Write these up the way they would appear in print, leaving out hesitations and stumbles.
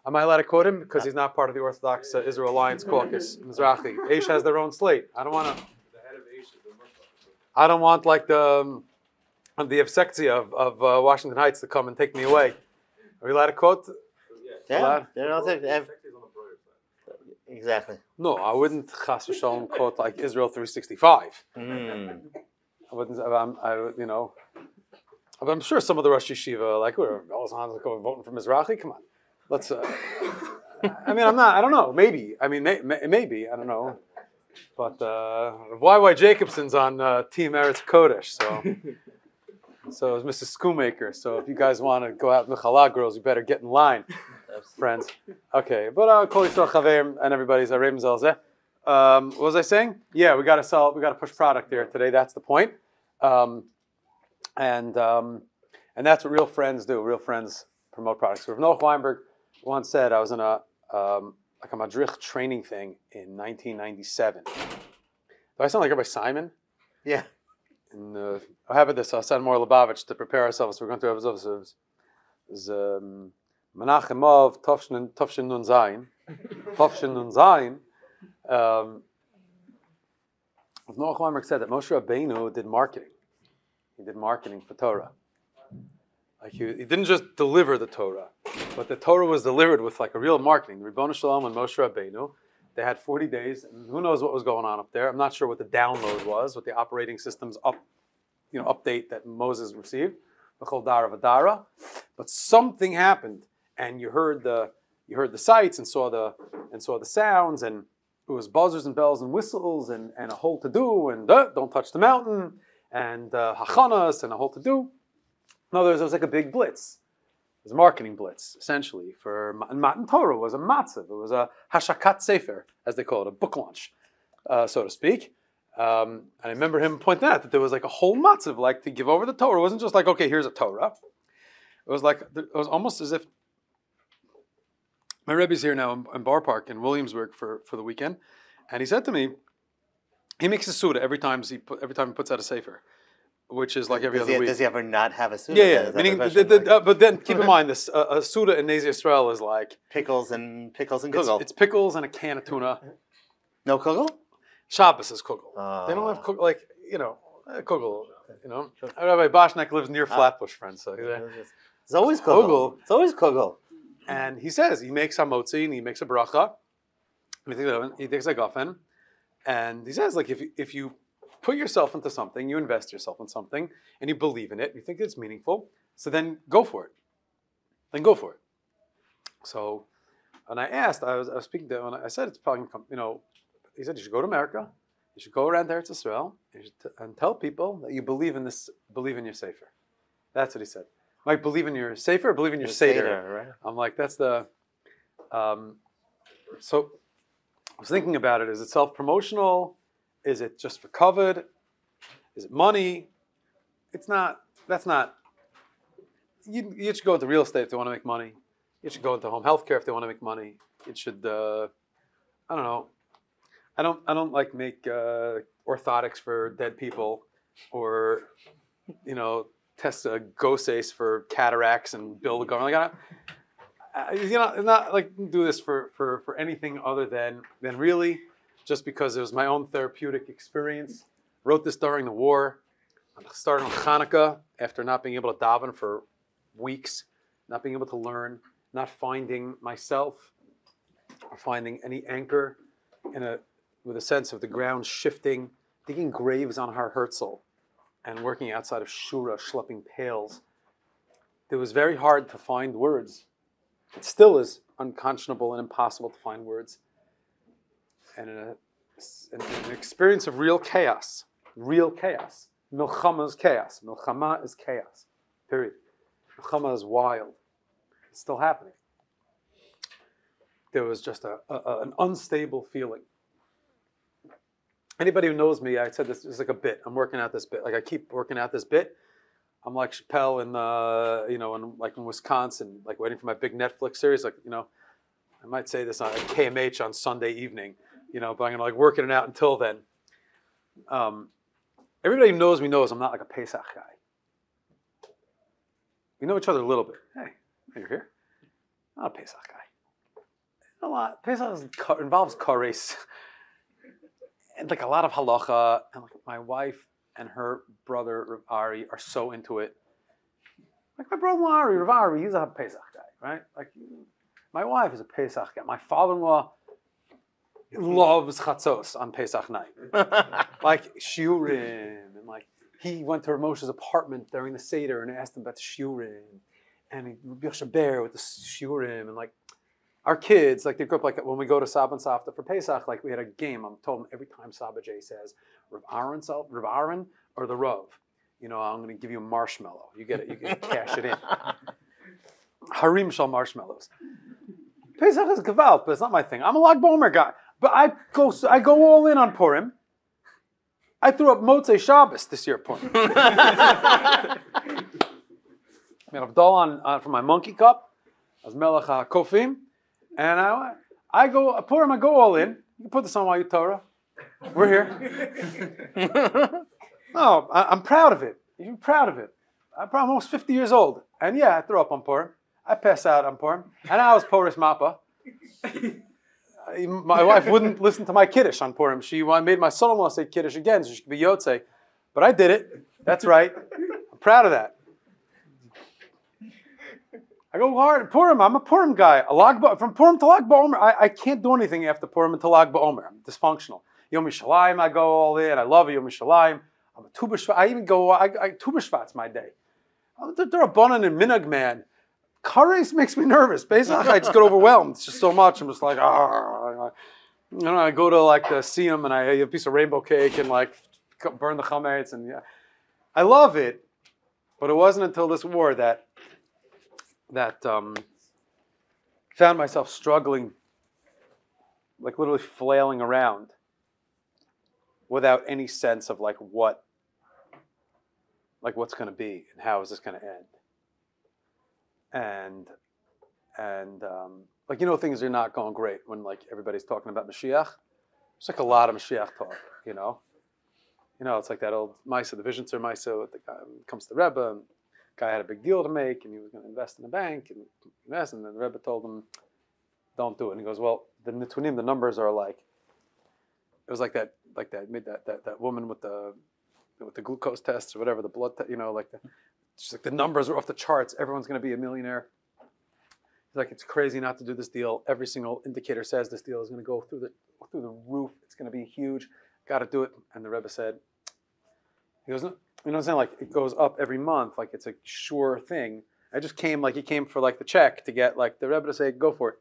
Am I allowed to quote him? Because he's not part of the Orthodox Israel Alliance Caucus. Mizrahi. Aish has their own slate. I don't want to. I don't want like the Evsektia of Washington Heights to come and take me away. Are we allowed to quote? Yeah. Exactly. No, I wouldn't chas v'shalom quote like Israel 365. I wouldn't. I'm sure some of the Rosh Yeshiva like we're all voting for Mizrahi. Come on, let's. I mean, I'm not. I don't know. Maybe. I mean, maybe. I don't know. But Y.Y. Jacobson's on Team Eretz Kodesh, so is Mrs. Schoolmaker. So if you guys want to go out with Challah girls, you better get in line, friends. Okay, but Kol Yisrael Chaveim and everybody's Areim Zelzeh. What was I saying? Yeah, we got to sell. We got to push product here today. That's the point. And that's what real friends do. Real friends promote products. So Noach Weinberg once said, I was in a Madrich training thing in 1997. Do I sound like Rabbi Simon? Yeah. And I have this. I'll send more Lubavitch to prepare ourselves. We're going through episodes. Menachemov, Tovshin Nun Zayin. Tovshin Nun Zayin. Noach Weinberg said that Moshe Rabbeinu did marketing. He did marketing for Torah. Like he didn't just deliver the Torah, but the Torah was delivered with like a real marketing. The Ribono Shalom and Moshe Rabbeinu, they had 40 days, and who knows what was going on up there. I'm not sure what the download was, what the operating system's update that Moses received, B'chol Dara V'Dara. But something happened, and you heard the sights and saw the sounds, and it was buzzers and bells and whistles and a whole to do, and don't touch the mountain, and hachanas and a whole to do. In other words, it was like a big blitz. It was a marketing blitz, essentially. For Matan Torah was a matzav. It was a hashakat sefer, as they call it, a book launch, so to speak. And I remember him pointing out that there was like a whole matzav, like to give over the Torah. It wasn't just like, okay, here's a Torah. It was like, it was almost as if, my Rebbe's here now in Bar Park in Williamsburg for the weekend, and he said to me, he makes a suda every time he puts out a sefer, which is like every other week. Does he ever not have a suda? Yeah. Meaning, but then keep in mind this: a suda in Nezi Yisrael is like pickles and kugel. It's pickles and a can of tuna. No kugel? Shabbos is kugel. They don't have kugel, kugel. Rabbi Boshnack lives near Flatbush, friends. So it's always kugel. It's always kugel. And he says he makes hamotzi and he makes a bracha. He takes a gafen, and he says like if you put yourself into something, you invest yourself in something, and you believe in it, you think it's meaningful, so then go for it. So, and I asked, I was speaking to him, and I said it's probably, he said you should go to America, you should go around there to Israel, and tell people that you believe in your sefer. That's what he said. Like, believe in your sefer, or believe in your seder. Right? I'm like, that's the, so I was thinking about it. Is it self-promotional? Is it just for covet? Is it money? It's not. That's not. You should go into real estate if they want to make money. You should go into home health care if they want to make money. It should. I don't know. I don't like make orthotics for dead people, or test a goses for cataracts and build a government. Not like do this for anything other than really. Just because it was my own therapeutic experience. Wrote this during the war. I started on Hanukkah after not being able to daven for weeks, not being able to learn, not finding myself, or finding any anchor with a sense of the ground shifting, digging graves on Har Herzl, and working outside of Shura, schlepping pails. It was very hard to find words. It still is unconscionable and impossible to find words. And an experience of real chaos. Milchama is chaos. Milchama is chaos. Period. Milchama is wild. It's still happening. There was just an unstable feeling. Anybody who knows me, I said this is like a bit. I'm working out this bit. Like I keep working out this bit. I'm like Chappelle in Wisconsin, like waiting for my big Netflix series. Like, I might say this on KMH on Sunday evening. But I'm going to like working it out until then. Everybody who knows me knows I'm not like a Pesach guy. We know each other a little bit. Hey, you're here. Not a Pesach guy. a lot. Pesach involves kares, and like a lot of halacha. And like my wife and her brother Rav Ari are so into it. Like my brother Ari, Rav Ari, he's a Pesach guy, right? Like my wife is a Pesach guy. My father-in-law loves chatzos on Pesach night, like shiurim, and like he went to Moshe's apartment during the Seder and asked him about the shiurim, and he Rabbi Bear with the shiurim, and like our kids, like they grew up like when we go to Saba and Savta for Pesach, like we had a game. I'm told them every time Saba J says Rav Aaron or the Rav, you know, I'm going to give you a marshmallow. You get it, you can cash it in. Harim shal marshmallows. Pesach is gewalt, but it's not my thing. I'm a Lag Bomer guy. But I go all in on Purim. I threw up Motzei Shabbos this year, Purim. I made Avdol for my monkey cup. I was Melech HaKofim. And I go, Purim, I go all in. You can put this on while you Torah. We're here. No, I'm proud of it. You're proud of it. I'm almost 50 years old. And yeah, I threw up on Purim. I pass out on Purim. And I was Poris Mappa. My wife wouldn't listen to my Kiddush on Purim. She made my son-in-law say Kiddush again so she could be Yotzei. But I did it. That's right. I'm proud of that. I go hard at Purim. I'm a Purim guy. From Purim to Lag BaOmer, I can't do anything after Purim until Lag BaOmer. I'm dysfunctional. Yom Yerushalayim, I go all in. I love Yom Yerushalayim. I'm a Tu B'Shvat. I even go, Tu B'Shvat's my day. They're a Bonan and Minhag man. Kares makes me nervous. Pesach, I just get overwhelmed. It's just so much. I'm just like, you know, I go to like the Siyam and I eat a piece of rainbow cake and like burn the chametz and yeah, I love it. But it wasn't until this war that found myself struggling, like literally flailing around, without any sense of like what's going to be and how is this going to end. And like, you know, things are not going great when like everybody's talking about Mashiach. It's like a lot of Mashiach talk, you know. You know, it's like that old Maisa, the Vision Sir Maisa, the guy comes to the Rebbe, and the guy had a big deal to make, and he was going to invest in a bank, and invest, and then the Rebbe told him, don't do it. And he goes, well, the Nitunim, the numbers are like, it was like that woman with the glucose tests or whatever, the blood, you know, like just like the numbers are off the charts. Everyone's going to be a millionaire. He's like, it's crazy not to do this deal. Every single indicator says this deal is going to go through the roof. It's going to be huge. Got to do it. And the Rebbe said, he goes, you know what I'm saying? Like it goes up every month. Like it's a sure thing. I just came, like he came for like the check to get like the Rebbe to say, go for it.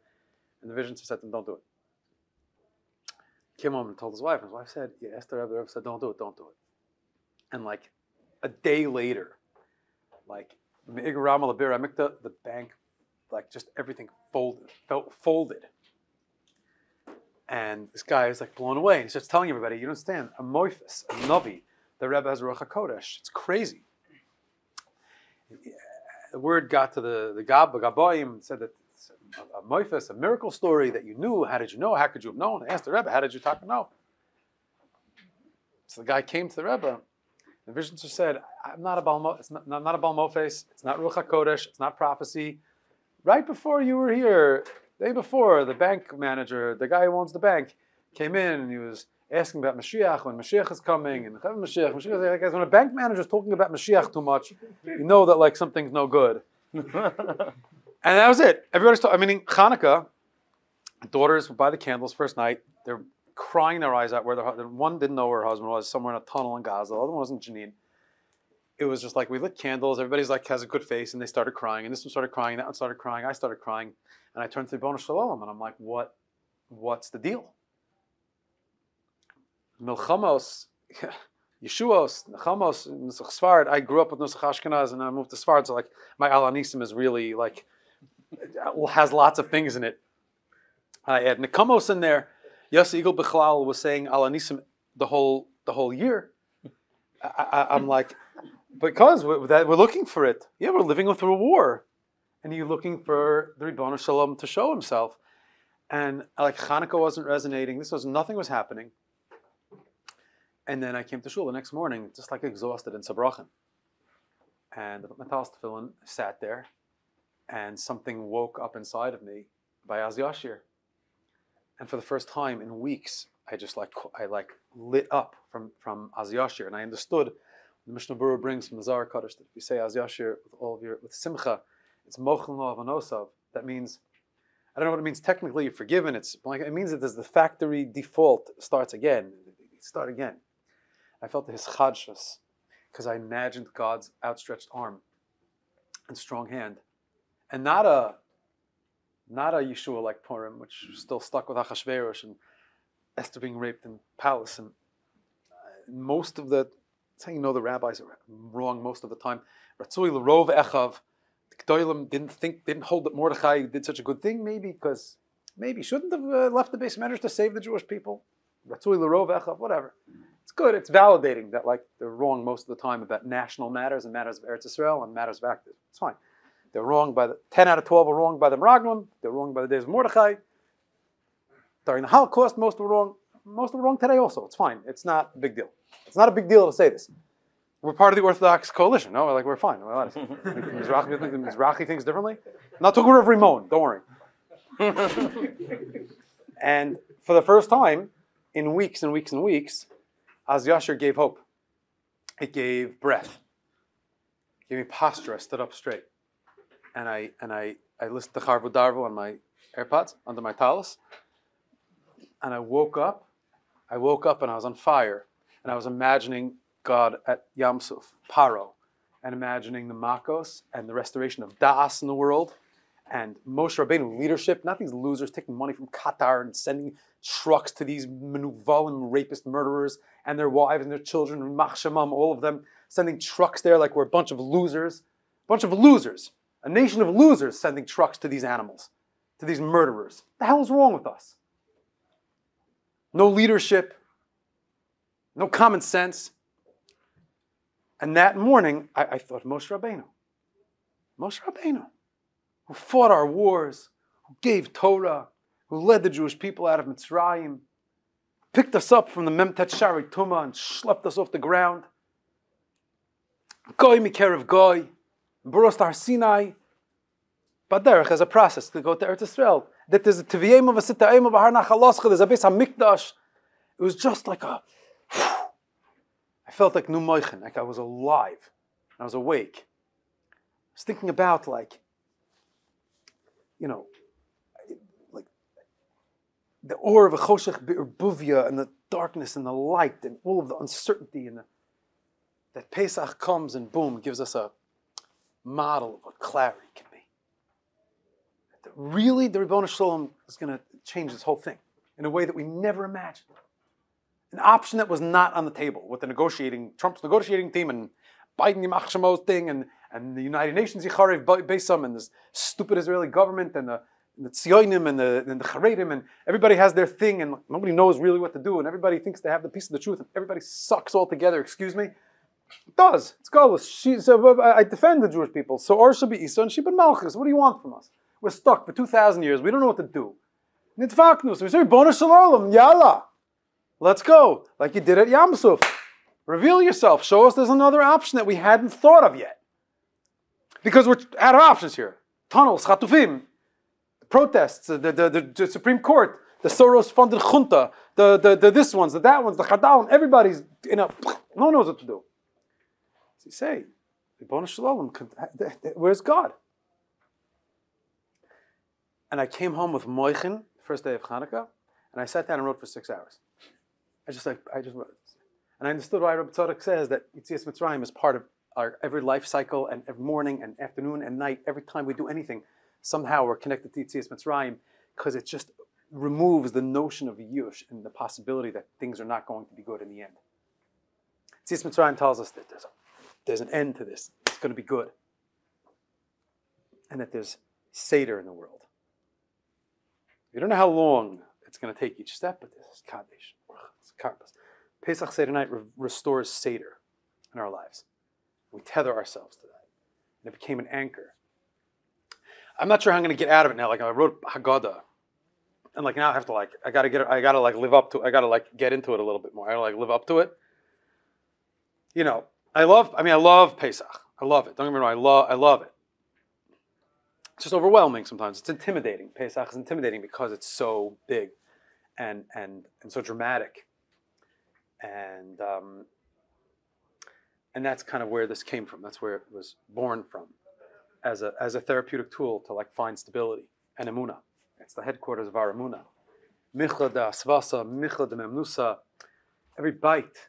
And the Vision said to him, don't do it. He came home and told his wife. And his wife said, yeah, asked the Rebbe said, don't do it. And like a day later, like the bank, like just everything folded. And this guy is like blown away. And he starts telling everybody, you don't understand, a moifus, a novi, the Rebbe has a Ruach HaKodesh. It's crazy. The word got to the Gaboim, said that a moifus, a miracle story that you knew. How did you know? How could you have known? I asked the Rebbe, how did you talk to know? So the guy came to the Rebbe. The Vision said, I'm not a Baal it's not a Baal Mofes, it's not Ruach HaKodesh, it's not prophecy. Right before you were here, the day before, the bank manager, the guy who owns the bank, came in and he was asking about Mashiach, when Mashiach is coming, and Mashiach, guys, when a bank manager is talking about Mashiach too much, you know that like something's no good. And that was it. Everybody's talking, I mean, Hanukkah, daughters would buy the candles first night, they're crying their eyes out where one didn't know where her husband was, somewhere in a tunnel in Gaza, the other one was in Jenin. It was just like, we lit candles, everybody's like, has a good face, and they started crying, and this one started crying, that one started crying, I started crying, and I turned to the Boshnack Shalom, and I'm like, what's the deal? Milchamos, Yeshuos, Nechamos, Nusach Sfard, I grew up with Nusach Ashkenaz, and I moved to Sfard, so like, my Al Anisim is really like, has lots of things in it. I add Nekamos in there. Yossi Eagle Bechlal was saying Al Anisim the whole year. I'm like, because we're looking for it. Yeah, we're living through a war, and you're looking for the Ribbon Shalom to show himself. And like Hanukkah wasn't resonating. Nothing was happening. And then I came to shul the next morning, just like exhausted in Sabrachin. And my Talis Tefillin sat there, and something woke up inside of me by Az Yashir. And for the first time in weeks, I lit up from Az Yashir, and I understood the Mishnah Berurah brings from the Zohar Kodesh that if you say Az Yashir with simcha, it's mochel no avanosav. That means, I don't know what it means technically. You're forgiven. It means that there's the factory default starts again. Start again. I felt his chadshus because I imagined God's outstretched arm and strong hand, and not a Yeshua like Purim, which is still stuck with Achashverosh and Esther being raped in palace. And most of the, that's how you know the rabbis are wrong most of the time. Ratzui l'rov echav. The Gdolim didn't hold that Mordechai did such a good thing, maybe shouldn't have left the base measures to save the Jewish people. Ratzui l'rov echav, whatever. It's good. It's validating that they're wrong most of the time about national matters and matters of Eretz Yisrael and matters of active. It's fine. They're wrong by 10 out of 12 are wrong by the Meraglim. They're wrong by the days of Mordechai. During the Holocaust, most were wrong. Most were wrong today also. It's fine. It's not a big deal. It's not a big deal to say this. We're part of the Orthodox coalition. No, we're fine. Mizrahi thinks differently. I'm not talking about Rimon. Don't worry. And for the first time in weeks and weeks and weeks, Az Yashir gave hope. It gave breath. It gave me posture. I stood up straight. And I listened to Charvu Darvu on my AirPods under my talis. And I woke up and I was on fire. And I was imagining God at Yam Suf, Paro, and imagining the Makos and the restoration of Da'as in the world. And Moshe Rabbeinu leadership, not these losers taking money from Qatar and sending trucks to these menuvalim rapist murderers and their wives and their children, and Machshamam, all of them, sending trucks there like we're a bunch of losers. A nation of losers sending trucks to these animals, to these murderers. What the hell is wrong with us? No leadership, no common sense. And that morning, I thought, Moshe Rabbeinu, who fought our wars, who gave Torah, who led the Jewish people out of Mitzrayim, picked us up from the Memtet Shari Tumah and schlepped us off the ground. Goy Mikerev Goy, Boros Har Sinai. Baderech has a process to go to Eretz Yisrael. That there's a Tiviyim of a Sitayim of a Har Nachaloscha, there's a Beis HaMikdash. It was just like I felt like Nu Moichen, like I was alive. I was awake. I was thinking about like the aura of a Choshech Be'er Buvia and the darkness and the light and all of the uncertainty and that Pesach comes and boom, gives us a model of what clarity can be. That really, the Ribono Shalom is going to change this whole thing in a way that we never imagined. An option that was not on the table with Trump's negotiating team and Biden Yimach Shemo's thing and the United Nations Yicharev Beisam and this stupid Israeli government and the Tzionim and the Charedim, and everybody has their thing and nobody knows really what to do and everybody thinks they have the piece of the truth and everybody sucks all together, excuse me. It does. It's godless. I defend the Jewish people. So Or should be Isa and Shibud Malchus. What do you want from us? We're stuck for 2,000 years. We don't know what to do. Nitfaknus. We say, Bona Shalom, Yalla. Let's go. Like you did at Yam Suf. Reveal yourself. Show us there's another option that we hadn't thought of yet. Because we're out of options here. Tunnels, Chatufim, protests, the Supreme Court, the Soros-funded junta, the this ones, the that ones, the Chadal, everybody's no one knows what to do. So you say, Ribono Shalom, where's God? And I came home with Moichin, first day of Hanukkah, and I sat down and wrote for 6 hours. I just wrote. And I understood why Rabbi Tzadok says that Yetzias Mitzrayim is part of our every life cycle and every morning and afternoon and night. Every time we do anything, somehow we're connected to Yetzias Mitzrayim because it just removes the notion of Yush and the possibility that things are not going to be good in the end. Yetzias Mitzrayim tells us that there's an end to this. It's going to be good. And that there's Seder in the world. You don't know how long it's going to take each step, but this is Kaddish. It's Karpas. Pesach Seder night restores Seder in our lives. We tether ourselves to that. And it became an anchor. I'm not sure how I'm going to get out of it now. Like I wrote Haggadah. And like now I have to I got to live up to it. I got to get into it a little bit more. I got to live up to it. You know, I love Pesach. I love it. Don't get me wrong. I love it. It's just overwhelming sometimes. It's intimidating. Pesach is intimidating because it's so big. and so dramatic, and that's kind of where this came from. That's where it was born from, as a therapeutic tool to like find stability and emunah. It's the headquarters of our emunah. Mischel da asvasa, mischel da memnusa. Every bite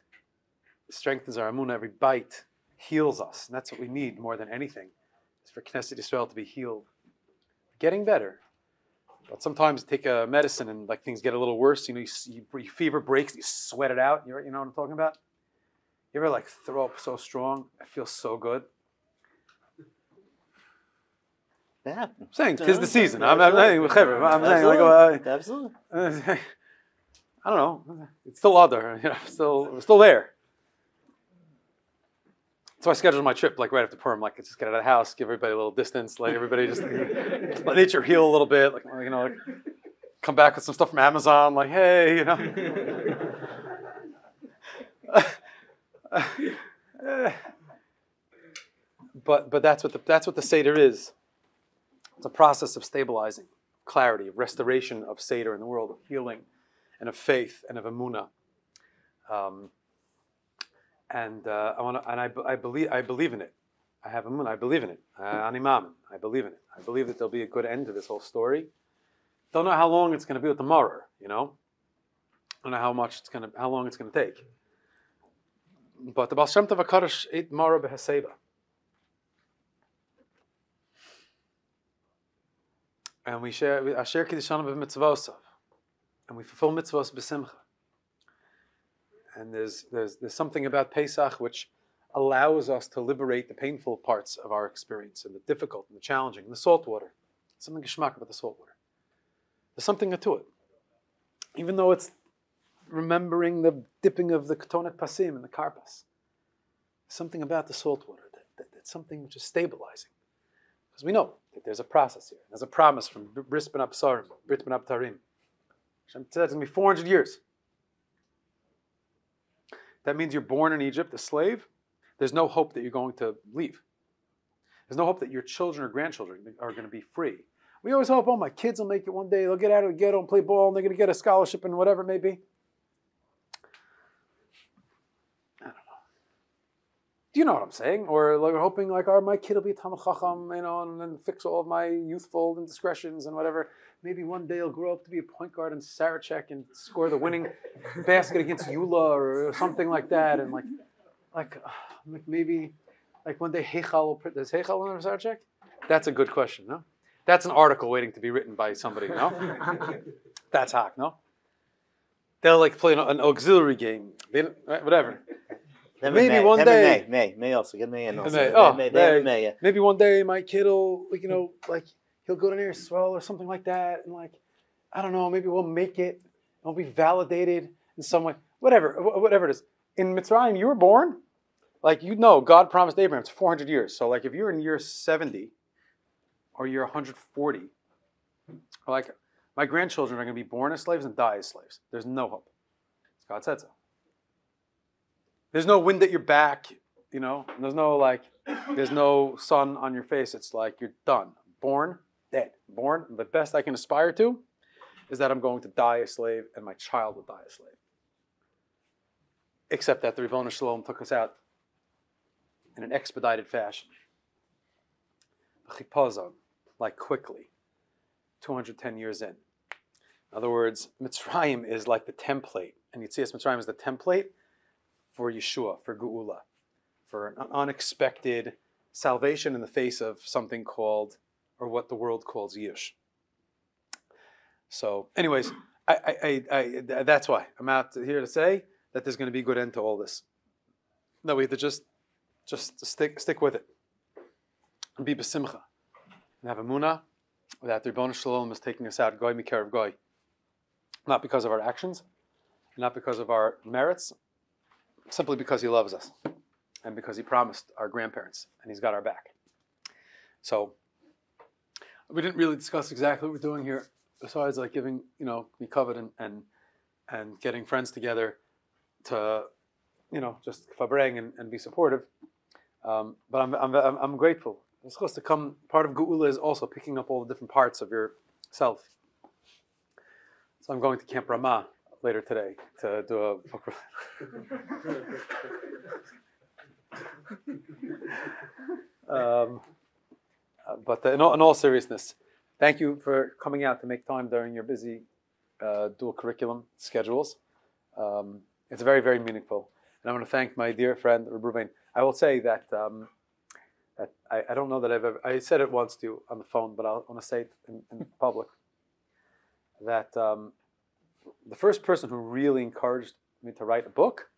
strengthens our emunah. Every bite heals us, and that's what we need more than anything. Is for Knesset Yisrael to be healed, getting better. But sometimes take a medicine and like things get a little worse. You know, your fever breaks, you sweat it out. You know what I'm talking about? You ever like throw up so strong? It feels so good. That happens. I'm saying, 'tis the season. I'm saying like, Absolutely. I don't know. It's still other. You know, we're still there. So I scheduled my trip like right after Purim. Like, just get out of the house, give everybody a little distance, let everybody just let nature heal a little bit. Like, you know, like come back with some stuff from Amazon. Like, hey, you know. But that's what the Seder is. It's a process of stabilizing, clarity, of restoration of Seder in the world, of healing, and of faith and of emunah. I believe in it. I have emunah. I believe in it. Ani mamin. I believe in it. I believe that there'll be a good end to this whole story. Don't know how long it's going to be with the Maurer, you know. Don't know how long it's going to take. But the Baal Shem Tov HaKadosh ate Maurer b'Haseba. And we share Asher Kiddushanim b'mitzvosav, and we fulfill mitzvos b'simcha. And there's something about Pesach which allows us to liberate the painful parts of our experience and the difficult and the challenging and the salt water. Something geschmack about the salt water. There's something to it, even though it's remembering the dipping of the ketonet pasim and the karpas. Something about the salt water that's something which is stabilizing. Because we know that there's a process here. There's a promise from Bris ben Absarim, Brit ben Abtarim. Hashem said it's going to be 400 years. That means you're born in Egypt, a slave. There's no hope that you're going to leave. There's no hope that your children or grandchildren are going to be free. We always hope, oh, my kids will make it one day. They'll get out of the ghetto and play ball, and they're going to get a scholarship and whatever it may be. I don't know. Do you know what I'm saying? Or like we're hoping, like, my kid will be a Talmid Chacham, you know, and then fix all of my youthful indiscretions and whatever. Maybe one day he'll grow up to be a point guard in Sarachek and score the winning basket against Eula or something like that. And like maybe like one day Heichal does Heichal in Sarachek? That's a good question, no? That's an article waiting to be written by somebody, no? That's hot, no? They'll like play an auxiliary game, right? Whatever. Maybe one day. May also get May and also. May. Maybe one day my kid will, like, you know, like he'll go to Ner Yisrael or something like that, and like, I don't know, maybe we'll make it. We'll be validated in some way. Whatever it is. In Mitzrayim, you were born. Like, you know, God promised Abraham it's 400 years. So like, if you're in year 70 or you're 140, like my grandchildren are going to be born as slaves and die as slaves. There's no hope. God said so. There's no wind at your back, you know. There's no sun on your face. It's like you're done. Born, dead. Born. The best I can aspire to is that I'm going to die a slave and my child will die a slave. Except that the Reuven Shalom took us out in an expedited fashion. Chipazon, like quickly, 210 years in. In other words, Mitzrayim is like the template. And Yetzias Mitzrayim is the template for Yeshua, for Geula, for an unexpected salvation in the face of something called, or what the world calls Yish. So, anyways, I that's why I'm out here to say that there's going to be a good end to all this. No, we have to just stick with it and be besimcha and have emunah that the Ribbono Shel Olam is taking us out, goy mikarev goy, not because of our actions, not because of our merits, simply because He loves us and because He promised our grandparents and He's got our back. So we didn't really discuss exactly what we're doing here, besides like giving, you know, mikavod and getting friends together to, you know, just fabrang and be supportive. But I'm grateful. It's supposed to come. Part of Geula is also picking up all the different parts of yourself. So I'm going to Camp Ramah later today to do a book. But in all seriousness, thank you for coming out to make time during your busy dual curriculum schedules. It's very, very meaningful. And I want to thank my dear friend, Reuven. I will say that, that I don't know that I've ever, I said it once to you on the phone, but I want to say it in public, that the first person who really encouraged me to write a book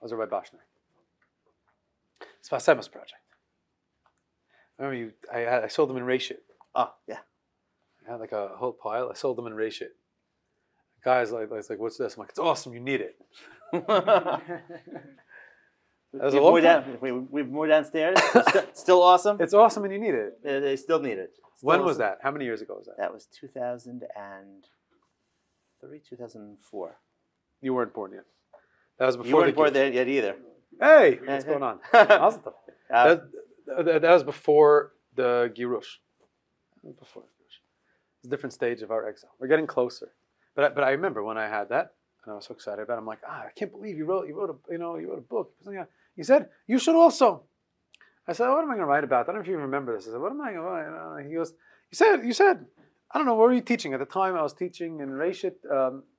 was Rabbi Boshnack. It's Vasema's project. I remember I sold them in Reshit. Oh, yeah. I had like a whole pile. I sold them in Reshit. Guys like, what's this? I'm like, it's awesome. You need it. We have more downstairs. Still awesome. It's awesome, and you need it. They still need it. When was that? How many years ago was that? That was 2003, 2004. You weren't born yet. That was before. You weren't born there yet either. Hey, what's going on? That was before the Girush. Before the Girush. It's a different stage of our exile. We're getting closer. But I remember when I had that, and I was so excited about it. I'm like, I can't believe you wrote a book. He said, you should also. I said, what am I going to write about? I don't know if you remember this. I said, what am I going to write? He goes, you said, I don't know, what were you teaching? At the time, I was teaching in Reshit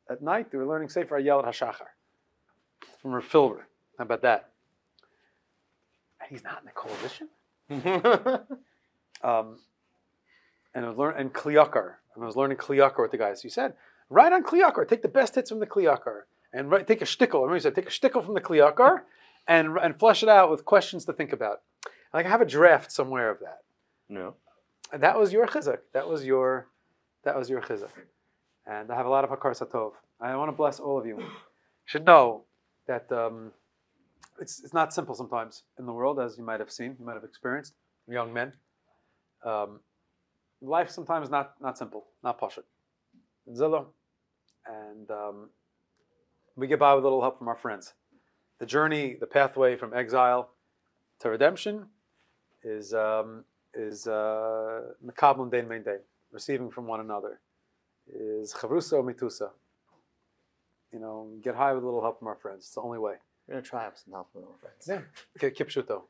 at night. They were learning Sefer Ayel HaShachar from Rav Filber. How about that? And he's not in the coalition? And I was learning Kli Yakar. And I was learning Kli Yakar with the guys. You said, write on Kli Yakar. Take the best hits from the Kli Yakar. And take a shtickle. I remember you said, take a shtickle from the Kli Yakar and flesh it out with questions to think about. Like I have a draft somewhere of that. No. And that was your chizuk. That was your chizuk. And I have a lot of hakar satov. I want to bless all of you. You should know that it's not simple sometimes in the world, as you might have seen, you might have experienced, young men. Life sometimes not simple, not pashut. Zillow. And we get by with a little help from our friends. The journey, the pathway from exile to redemption is mekabel dein mein dein, receiving from one another. Is chavrusa mitusa. Get high with a little help from our friends. It's the only way. We're going to try with some help from our friends. Yeah, kipshuto.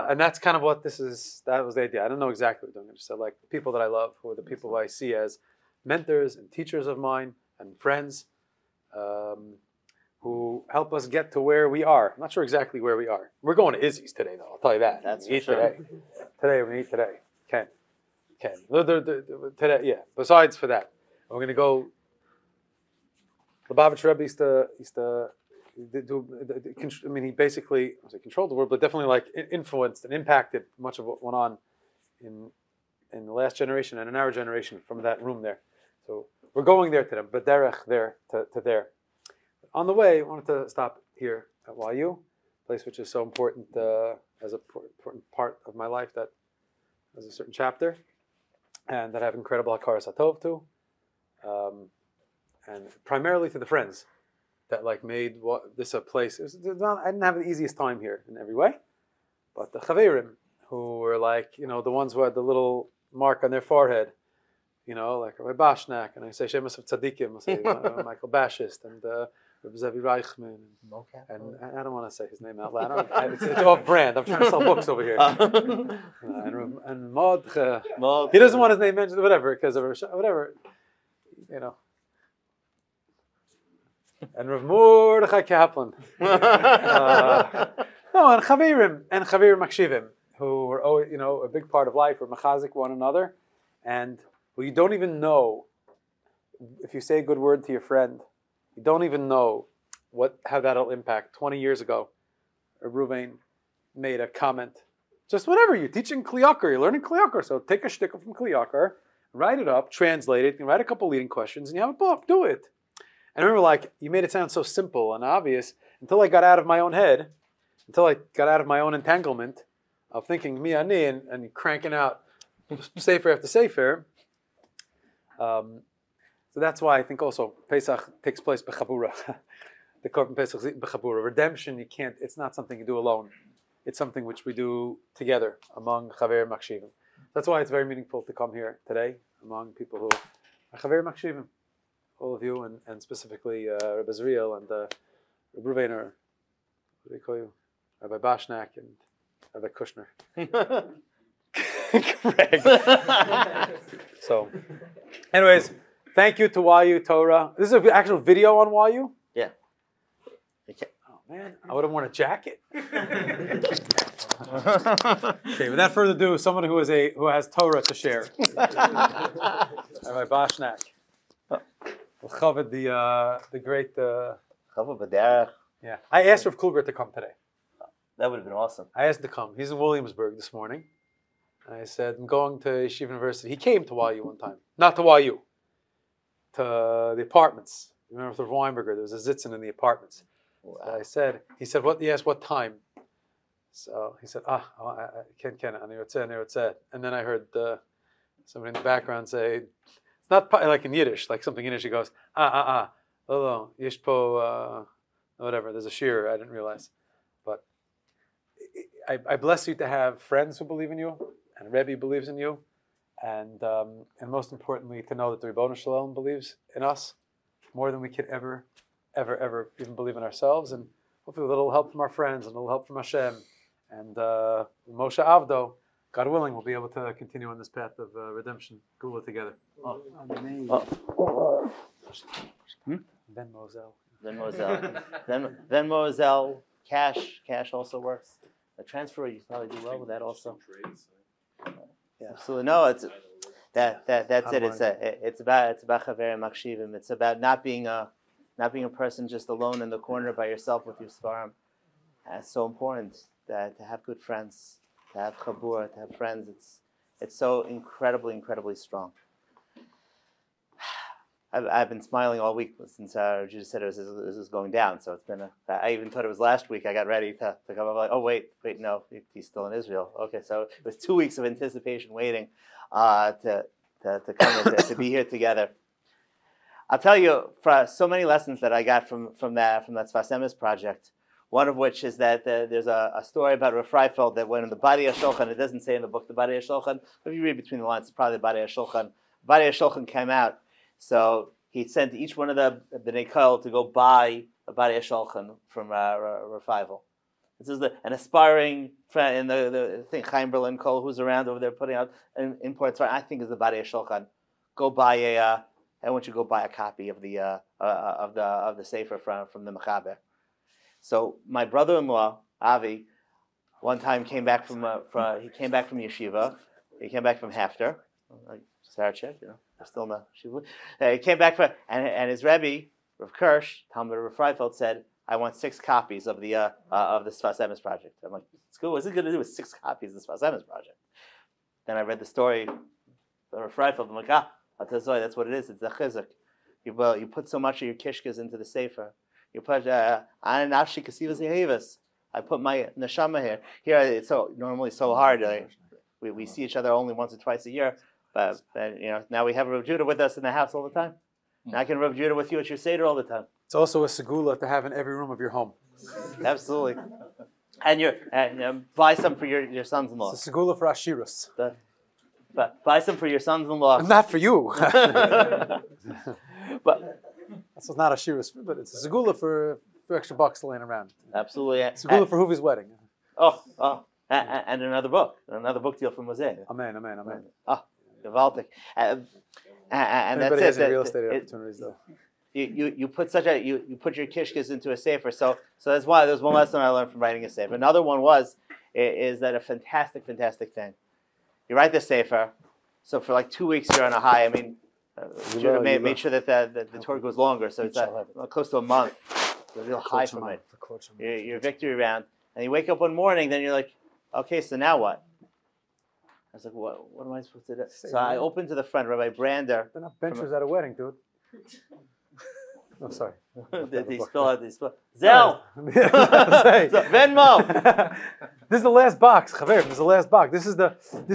And that's kind of what this is. That was the idea. I don't know exactly what we're doing. I just said like the people that I love, who are the people I see as mentors and teachers of mine and friends, who help us get to where we are. I'm not sure exactly where we are. We're going to Izzy's today, though. I'll tell you that. That's we eat for sure. Today we eat today. Ken. Today, yeah. Besides for that, we're going to go. The Lubavitch Rebbe used to do. I mean, he basically, I won't say controlled the world, but definitely like influenced and impacted much of what went on in the last generation and in our generation from that room there. So we're going there to them, Baderech there to there. On the way, I wanted to stop here at YU, a place which is so important as an important part of my life that has a certain chapter, and that I have incredible hakaras hatov to, and primarily to the friends that like made this a place. I didn't have the easiest time here in every way, but the chaverim who were like, the ones who had the little mark on their forehead, like Rabbi Boshnack, and I say Shemus of Tzadikim, I say Michael Bashist, and Rabbi Zevi Reichman, and I don't want to say his name out loud. It's off brand. I'm trying to sell books over here. And Mod, he doesn't want his name mentioned, whatever, because of whatever, And Rav Mordechai Kaplan. And Chavirim Makshivim, who were always, a big part of life, were machazik one another, and you don't even know, if you say a good word to your friend, you don't even know how that'll impact. 20 years ago, Reuven made a comment. Just whatever, you're teaching Kli Yakar, you're learning Kli Yakar, so take a shtickle from Kli Yakar, write it up, translate it, and write a couple leading questions, and you have a book. Do it. And I remember, you made it sound so simple and obvious until I got out of my own head, until I got out of my own entanglement of thinking mi ani and cranking out sefer after sefer. So that's why I think also Pesach takes place b'chabura. The Korban Pesach b'chabura. Redemption, it's not something you do alone. It's something which we do together among Chaver Makshivim. That's why it's very meaningful to come here today among people who are Chaver Makshivim. all of you, and specifically Rabbi Zriel and Reuven, or what do they call you? Rabbi Boshnack and Rabbi Kushner. Greg. So, anyways, thank you to YU Torah. This is an actual video on YU? Yeah. Oh, man. I would have worn a jacket. Okay, without further ado, someone who has Torah to share. Rabbi Boshnack. Chavod, the great. Chavod Baderech. Yeah, I asked Rav Kluger to come today. That would have been awesome. I asked him to come. He's in Williamsburg this morning. And I said, I'm going to Yeshiva University. He came to YU one time. Not to YU. To the apartments. Remember with Rav Weinberger, there was a zitzin in the apartments. Wow. So he said, what? He asked, what time? So he said, Ken, and then I heard somebody in the background say, it's not like in Yiddish, like something in Yiddish. He goes, yishpo, whatever. There's a shir. I didn't realize, but I bless you to have friends who believe in you, and Rebbe believes in you, and most importantly, to know that the Ribono Shel Olam believes in us more than we could ever even believe in ourselves, and hopefully a little help from our friends and a little help from Hashem. And Moshe Avdo, God willing, will be able to continue on this path of redemption, Gula together. Then Moselle. Then Moselle. Cash also works. A transfer, you probably do well with that also. Yeah. Absolutely. No, it's that's it. It's about Chaver Makshivim. It's about not being a person just alone in the corner by yourself with your svarim. It's so important to have good friends, to have chabur, to have friends. It's so incredibly strong. I've been smiling all week since Judah said this is going down. So it's been I even thought it was last week. I got ready to come up like, oh wait, no, he's still in Israel. Okay, so it was 2 weeks of anticipation waiting to come and to be here together. I'll tell you, for so many lessons that I got from that Sfas Emes project. One of which is that there's a story about Rav Freifeld that when in the Baderech Shulchan, it doesn't say in the book the Baderech Shulchan, but if you read between the lines, it's probably the Baderech Shulchan. Baderech Shulchan came out, so he sent each one of the Bnei Kol to go buy a Baderech Shulchan from Rav Freifeld. This is an aspiring friend in the thing, Chaim Berlin Kol, who's around over there putting out imports. I think is the Baderech Shulchan. Go buy I want you to go buy a copy of the Sefer from the Mechaber. So my brother-in-law Avi, one time came back from yeshiva. He came back from Hefter, like Sarachek, they're still in the yeshiva. He came back and his Rebbe, Rav Kirsch, Talmud Rav Freifeld, said, "I want 6 copies of the Sfas Emes project." I'm like, "It's cool. What's it going to do with 6 copies of the Sfas Emes project?" Then I read the story of Rav Freifeld. I'm like, I'll tell you, that's what it is. It's a chizuk. You put so much of your kishkas into the sefer. You put I put my neshama here. Here it's normally so hard. We see each other only once or twice a year, but now we have Rav Judah with us in the house all the time. Now I can Rav Judah with you at your seder all the time. It's also a segula to have in every room of your home. Absolutely, and buy some for your sons-in-law. It's a segula for Ashirus. Buy some for your sons-in-law. Not for you. But that's not Ashirus, but it's a segula for extra bucks laying around. Absolutely. Segula for Huvi's wedding. And another book deal from Mosaic. Amen. Gewaltig. And Everybody that's has it. real estate opportunities, though. You put you put your kishkas into a sefer. So that's why there's one lesson I learned from writing a sefer. Another one is that a fantastic thing. You write the sefer, so for like 2 weeks you're on a high. I mean, Judah made sure that the tour goes longer, so it's close to a month. It's a real high from it. Your victory round, and you wake up one morning, then you're like, okay, so now what? I was like, what am I supposed to do? So I opened to the front, Rabbi Brander. They're not benchers at a wedding, dude. Oh, sorry. They spill. Zell! Venmo! This is the last box, Chaver. This is the last box. This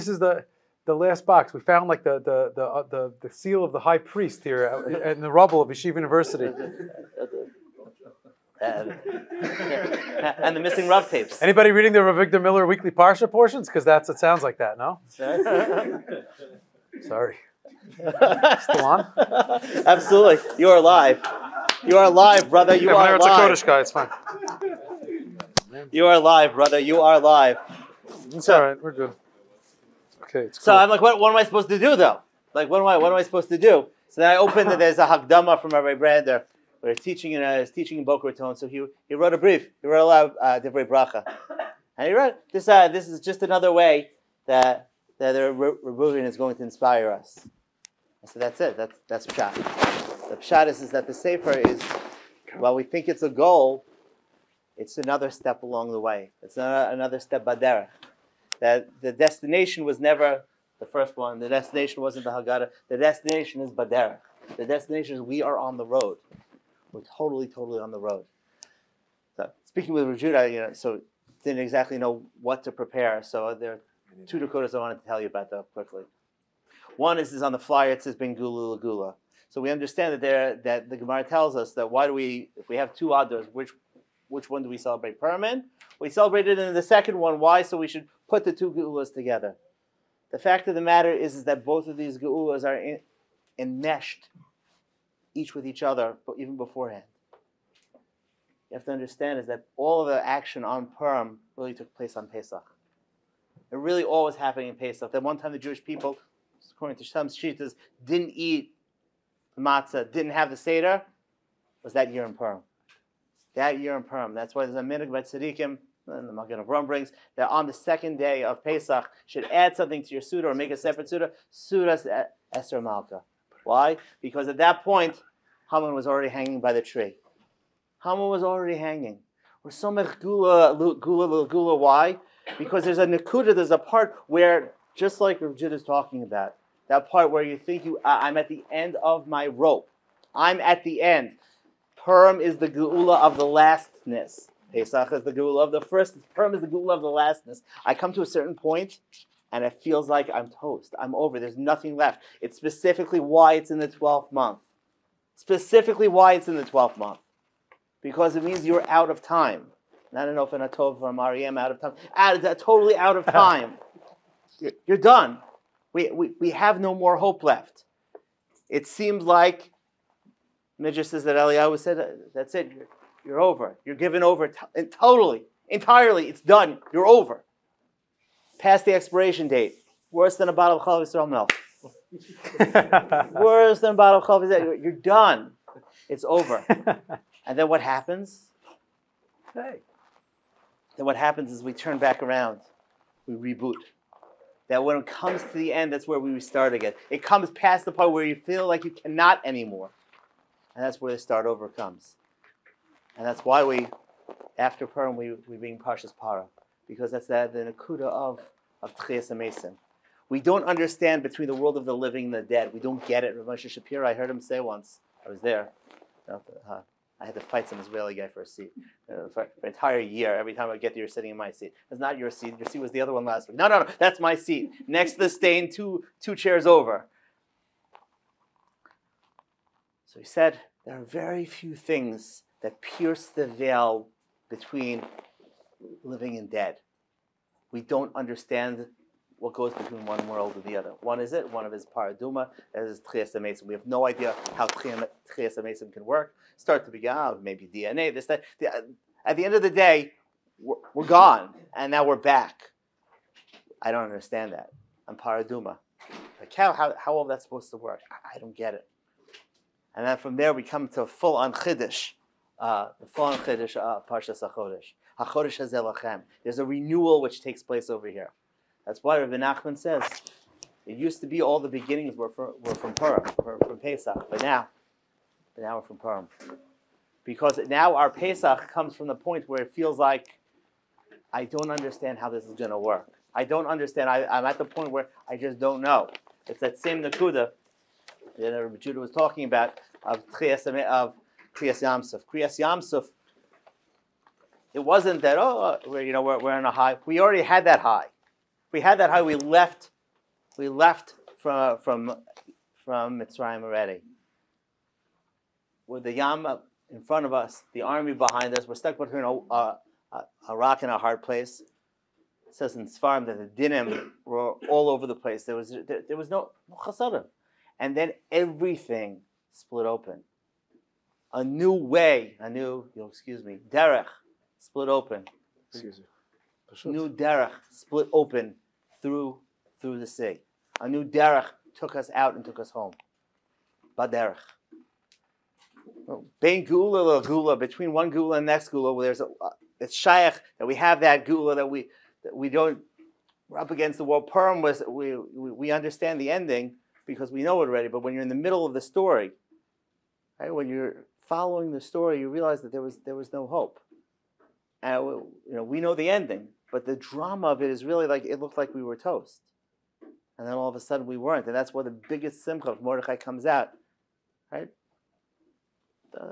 is the last box. We found like the seal of the high priest here in the rubble of Yeshiva University. And the missing Rav tapes. Anybody reading the Rav Victor Miller weekly Parsha portions? Because it sounds like that, no? Sorry. Still on? Absolutely. You are live. You are live, brother. You are Whenever it's a live. Kodesh guy, it's fine. You are live, brother. You are live. It's all right. We're good. Okay, it's So cool. I'm like, what am I supposed to do, though? Like, what am I supposed to do? So then I opened it. There's a Haggadah from Rabbi Brander. We're teaching he's teaching in Boca Raton. So he wrote a brief. He wrote a lot of Divrei Bracha. And he wrote, this is just another way that the Reuven is going to inspire us. I said, that's it. That's Pshat. The Pshat is that the Sefer is, while we think it's a goal, it's another step along the way. It's another step Baderech. That the destination was never the first one. The destination wasn't the Haggadah. The destination is Baderech. The destination is we are on the road. We're totally on the road. So speaking with Rajuda, so didn't exactly know what to prepare. So there are two Dakotas I wanted to tell you about that quickly. One is on the flyer. It says Ben Gula Lagula. So we understand that the Gemara tells us that if we have two Adars, which one do we celebrate? Purim? We celebrated in the second one. Why? So we should put the two Geulas together. The fact of the matter is that both of these Geulas are enmeshed, each with each other, but even beforehand. You have to understand is that all of the action on Purim really took place on Pesach. It really all was happening in Pesach. That one time the Jewish people, according to some Shitas, didn't eat the matzah, didn't have the Seder, was that year in Purim. That year in Purim. That's why there's a minhag by Tzadikim, and the Magen Avraham brings, that on the second day of Pesach, should add something to your Suda or make a separate Sudas Esther Malka. Why? Because at that point, Haman was already hanging by the tree. Haman was already hanging. We're so much gula. Why? Because there's a nekuda, there's a part where, just like Rajid is talking about, that part where you think I'm at the end of my rope. I'm at the end. Purim is the geula of the lastness. Pesach is the geula of the first. Purim is the geula of the lastness. I come to a certain point, and it feels like I'm toast. I'm over. There's nothing left. It's specifically why it's in the 12th month. Specifically why it's in the 12th month. Because it means you're out of time. And I don't know if in a Tov or Mariam out of time. Totally out of time. You're done. We have no more hope left. It seems like Mischel says that Eliyahu said, that's it. You're over. You're given over totally, entirely. It's done. You're over. Past the expiration date. Worse than a bottle of Chalav Yisrael milk. Worse than a bottle of Chalav Yisrael. You're done. It's over. And then what happens? Hey. Then what happens is we turn back around. We reboot. That when it comes to the end, that's where we restart again. It comes past the part where you feel like you cannot anymore. And that's where the start over comes. And that's why after Purim, we bring Parshas Para. Because that's the Nakuda of Tchias HaMesim. We don't understand between the world of the living and the dead. We don't get it. Rav Moshe Shapiro, I heard him say once, I was there. I had to fight some Israeli guy for a seat. For an entire year, every time I get there, you're sitting in my seat. It's not your seat. Your seat was the other one last week. No, that's my seat. Next to the stain, two chairs over. So he said, there are very few things that pierce the veil between living and dead. We don't understand what goes between one world and the other. One is it. One of it is Paraduma. That is Tchias HaMesim. We have no idea how Tchias HaMesim can work. Start to begin, maybe DNA, this, that. At the end of the day, we're gone. And now we're back. I don't understand that. I'm Paraduma. Like how all that's supposed to work? I don't get it. And then from there we come to full-on Chiddush. The full-on Chiddush, Parshas HaChodesh. HaChodesh Hazeh Lachem. There's a renewal which takes place over here. That's why Rabbi Nachman says, it used to be all the beginnings were from Purim, from Pesach, but now we're from Purim. Because now our Pesach comes from the point where it feels like, I don't understand how this is going to work. I don't understand. I'm at the point where I just don't know. It's that same Nakuda that Rabbi Judah was talking about of Kriyas Yamsuf. Kriyas Yamsuf, it wasn't that, we're on a high. We already had that high. We had that high. We left from Mitzrayim already. With the Yam in front of us, the army behind us, we're stuck between a rock and a hard place. It says in Sfarim that the dinim were all over the place. There was no chasadim. And then everything split open. A new way, derech, split open. Excuse me. New derech split open through the sea. A new derech took us out and took us home. Baderech. Bein gula gula, between one gula and the next gula, where it's shaykh that we have that gula that we don't. We're up against the wall. Purim was we understand the ending because we know it already. But when you're in the middle of the story, right, when you're following the story, you realize that there was no hope. And we know the ending, but the drama of it is really like it looked like we were toast, and then all of a sudden we weren't, and that's where the biggest simcha of Mordechai comes out, right?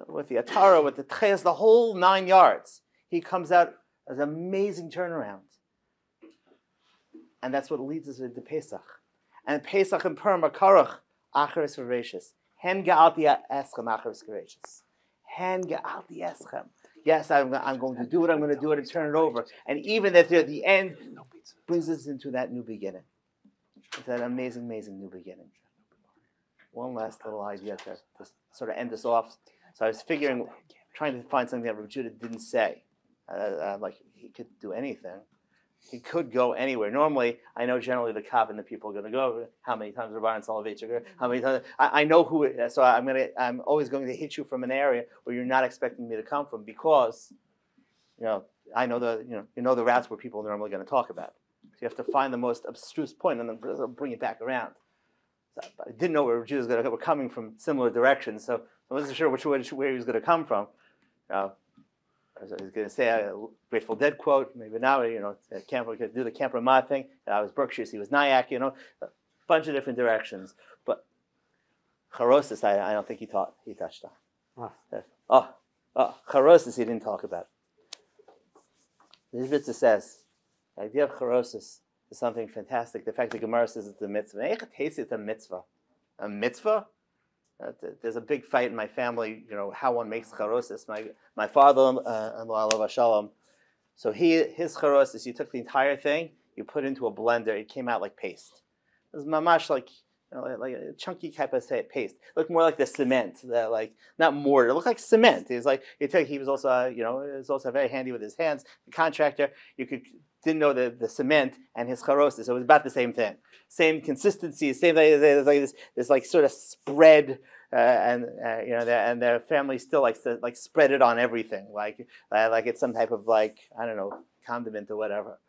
With the Atara, with the Tcheas, the whole 9 yards, he comes out as an amazing turnaround, and that's what leads us into Pesach. And Pesach and Purim are Karach Acharis Veracious. Hen Ga'alti Eschem Acharis Veracious. Hen Ga'alti Eschem. Yes, I'm going to do it. I'm going to do it and turn it over. And even at the end, brings us into that new beginning. It's that amazing, amazing new beginning. One last little idea to sort of end this off. So I was trying to find something that Rav Judah didn't say. Like he could do anything. He could go anywhere. Normally, I know generally the Kavan, the people are going to go. How many times Rabban and Soloveitch are going? How many times? I know who. So I'm always going to hit you from an area where you're not expecting me to come from because, I know the routes where people are normally going to talk about. So you have to find the most abstruse point and then bring it back around. So, but I didn't know where Jews were coming from similar directions, so I wasn't sure where he was going to come from. I was going to say a Grateful Dead quote. Maybe now, Camper could do the Camper Ma thing. I was Berkshire, he was Nyack, a bunch of different directions. But Charosis, I don't think he touched on. Charosis he didn't talk about. The Rizvitza says, the idea of Charosis is something fantastic. The fact that Gemara says it's a mitzvah. It's a mitzvah. A mitzvah? There's a big fight in my family, how one makes charosis. My father-in-law, Alav Shalom, so his charosis, you took the entire thing, you put it into a blender, it came out like paste. It was mamash like a chunky type of paste. It looked more like the cement, not mortar. It looked like cement. It was like he was also, he was also very handy with his hands. The contractor, didn't know the cement and his charosis. So it was about the same thing. Same consistency, same this sort of spread, and their family still likes to spread it on everything, like it's some type of condiment or whatever.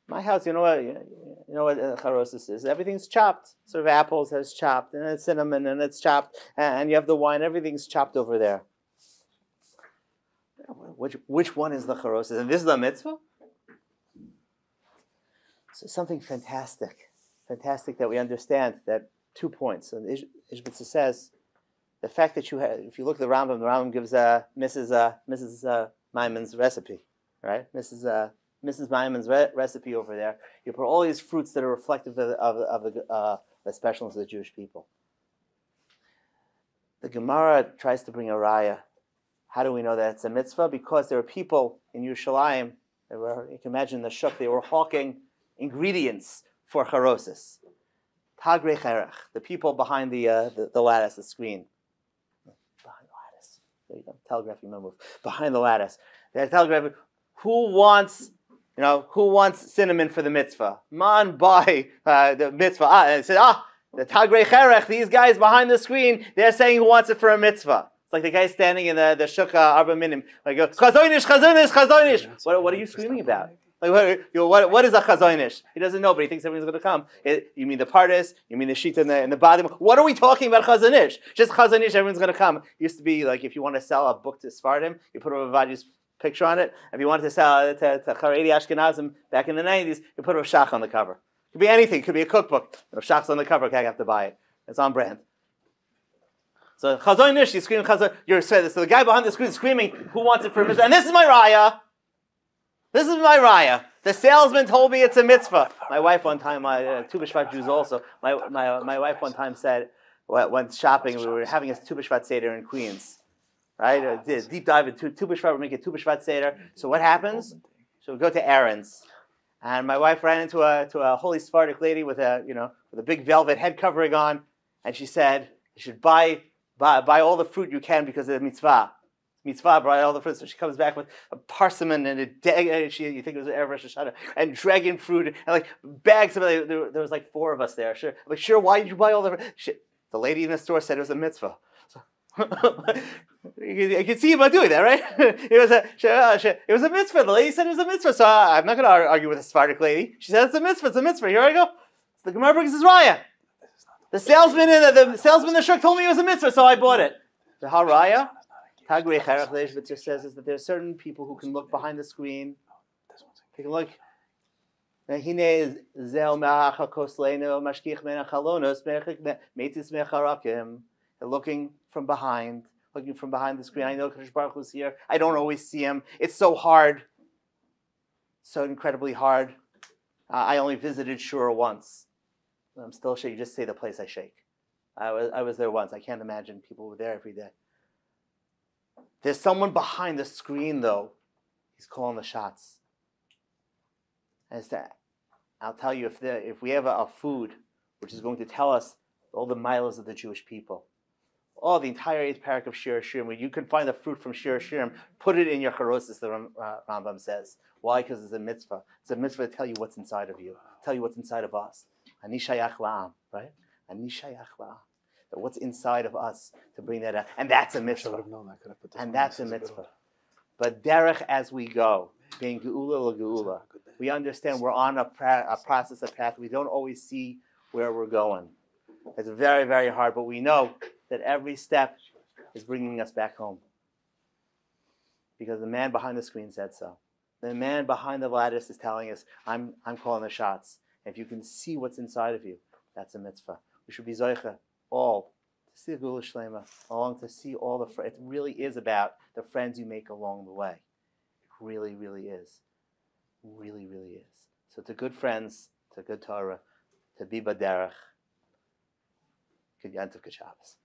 My house, you know what charosis is. Everything's chopped. Sort of apples has chopped, and it's cinnamon, and it's chopped, and you have the wine. Everything's chopped over there. Which one is the charosis? And this is the mitzvah. So something fantastic that we understand. That 2 points. And Ishbitzer says the fact that if you look at the Rambam gives Mrs. Maimon's recipe, right? Mrs. Maimon's recipe over there. You put all these fruits that are reflective of the specialness of the Jewish people. The Gemara tries to bring a raya. How do we know that it's a mitzvah? Because there are people in Yerushalayim. You can imagine the shuk. They were hawking ingredients for charosis. Tagrei cherech, the people behind the lattice, the screen. Behind the lattice. There you go. Telegraphy move. Behind the lattice. They're telegraphing. Who wants cinnamon for the mitzvah? Man, buy the mitzvah. And it said, the Tagrei cherech, these guys behind the screen, they're saying who wants it for a mitzvah. It's like the guy standing in the shuk arba minim. Like, chazonish, chazonish, chazonish. What are you screaming about? Like, what is a chazonish? He doesn't know, but he thinks everyone's going to come. You mean the pardes? You mean the sheet in the bottom? What are we talking about chazonish? Just chazonish, everyone's going to come. It used to be like if you want to sell a book to Sfardim, you put Rav Avadia's picture on it. If you wanted to sell it to Haredi Ashkenazim back in the 90s, you put Rav Shach on the cover. It could be anything. It could be a cookbook. Rav Shach's on the cover. Okay, I have to buy it. It's on brand. So chazonish, you scream chazonish. So the guy behind the screen is screaming, who wants it for a mitzvah? And this is my raya. This is my raya. The salesman told me it's a mitzvah. My wife one time, Tu B'Shvat Jews also, my wife one time said, went shopping, we were having a Tu B'Shvat Seder in Queens. Right? Deep dive into Tu B'Shvat, we make a Tu B'Shvat Seder. So what happens? So we go to Aaron's. And my wife ran into a holy Sephardic lady with a big velvet head covering on, and she said, "You should buy all the fruit you can because of the mitzvah." Mitzvah brought all the fruit, so she comes back with a persimmon and you think it was Erev Rosh Hashanah, and dragon fruit and like bags of it. There was like 4 of us there. Sure, I'm like, sure. Why did you buy all the fruit? The lady in the store said it was a mitzvah. So, you can see about doing that, right? It was a mitzvah. The lady said it was a mitzvah, so I'm not going to argue with a Sephardic lady. She said it's a mitzvah. It's a mitzvah. Here I go. The Gemara brings his raya. The salesman in the shuk told me it was a mitzvah, so I bought it. The haraya. Tagrei Cherach Leishvitzer says is that there are certain people who can look behind the screen. Take a look. They're looking from behind the screen. I know Kadosh Baruch Hu's here. I don't always see him. It's so hard, so incredibly hard. I only visited Shura once. I'm still shaking. Just say the place I shake. I was there once. I can't imagine people were there every day. There's someone behind the screen, though. He's calling the shots. I'll tell you, if we have a food which is going to tell us all the miles of the Jewish people, all the entire 8th parak of Shir Hashirim, where you can find the fruit from Shir Hashirim, put it in your charosis, the Rambam says. Why? Because it's a mitzvah. It's a mitzvah to tell you what's inside of you, tell you what's inside of us. Ani shayach la'am, right? Ani shayach la'am. What's inside of us to bring that out. And that's a mitzvah. And that's a mitzvah. But derech as we go, being geula l'geula, we understand we're on a process, a path. We don't always see where we're going. It's very, very hard, but we know that every step is bringing us back home. Because the man behind the screen said so. The man behind the lattice is telling us, I'm calling the shots. If you can see what's inside of you, that's a mitzvah. We should be zoicha. All to see the Gula Shlema, along to see all the. It really is about the friends you make along the way. It really, really is. Really, really is. So to good friends, to good Torah, to be Baderech, good Yantiv, good Shabbos.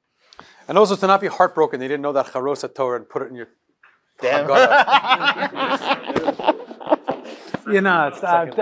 And also to not be heartbroken. They didn't know that Charosa Torah and put it in your Damn. Haggadah. It's